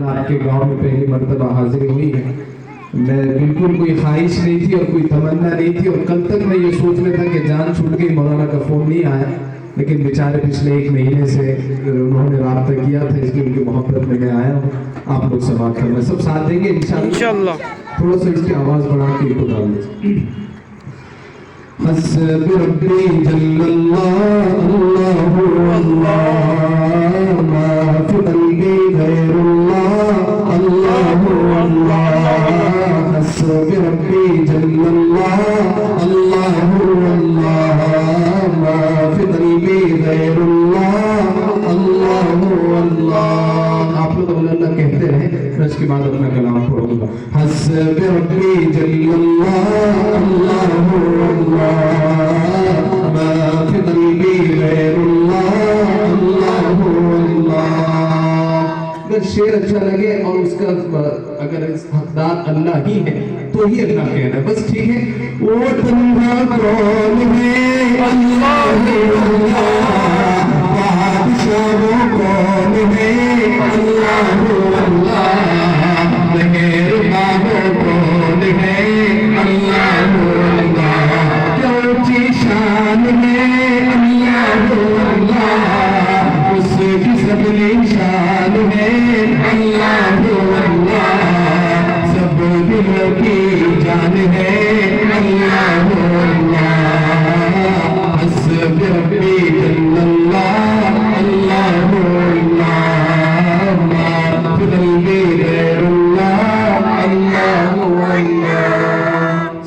आपके गांव में पहली मर्तबा हाजिरी हुई है। मैं बिल्कुल कोई ख्वाहिश नहीं थी और कोई तमन्ना नहीं थी और कल तक मैं ये सोच में था कि जान छूट गई, मौलाना का फ़ोन नहीं आया, लेकिन बेचारे पिछले 1 महीने से उन्होंने राब्ता किया था, इसलिए उनकी मोहब्बत में मैं आया हूँ। आप लोग समाप्त करना, सब साथ देंगे इंशाअल्लाह। थोड़ा सा इसकी आवाज़ बढ़ा के इनको डाल दीजिए। हस्बी रब्बी जल्लल्लाहु अल्लाह मा फी क़ल्बी गैरुल्लाह अल्लाहु अल्लाह। हस्बी रब्बी जल्लल्लाहु अल्लाह मा फी क़ल्बी गैरुल्लाह अल्लाहु अल्लाह। आप लोग अल्लाह कहते रहे, मैं इसके बाद अपना कलाम पढ़ूंगा। हस्बी रब्बी जल्लल्लाहु अल्लाहु मा फी क़ल्बी गैरुल्लाह अल्लाहु अल्लाह। अगर शेर अच्छा लगे और उसका अगर हकदार अल्लाह ही है तो ही अल्लाह कहना है, बस ठीक है। वो तन्हा कौन है अल्लाह बादशाह वो कौन है अल्लाह मेहरबान वो कौन है अल्लाह शान है अल्लाह उसकी सबकी शान है अल्लाह सब दिलों की जान है अल्लाह। हस्बी रब्बी जल्लल्लाहु अल्लाहु मा फी क़ल्बी गैरुल्लाह अल्लाहु अल्लाह।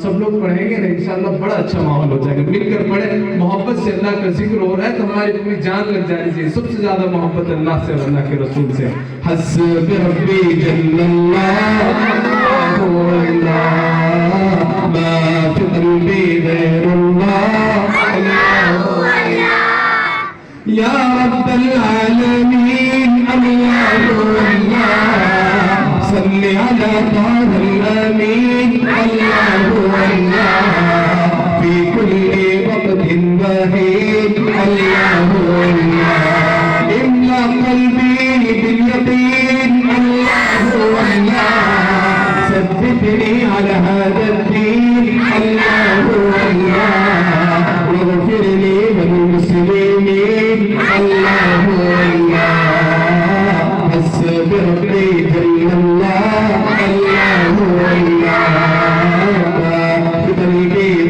सब लोग पढ़ेंगे ना इंशाअल्लाह, बड़ा अच्छा माहौल हो जाएगा। मिलकर पढ़े, मोहब्बत से अल्लाह का जिक्र हो रहा है तो हमारी पूरी जान लग जानी चाहिए। सबसे ज्यादा मोहब्बत अल्लाह से और अल्लाह के रसूल से। हस्बी रब्बी जल्लल्लाहु मा फी क़ल्बी गैरुल्लाह अल्लाहु अल्लाह। या रब्बल आलमीन अल्लाहु अल्लाह सल्ली अला ताहल अमीन अल्लाहु अल्लाह फी कुल्ली वक़्तिन वहीन अल्लाहु अल्लाह। इम्ला क़ल्बी बिल यक़ीन अल्लाहु अल्लाह सब्बितनी अला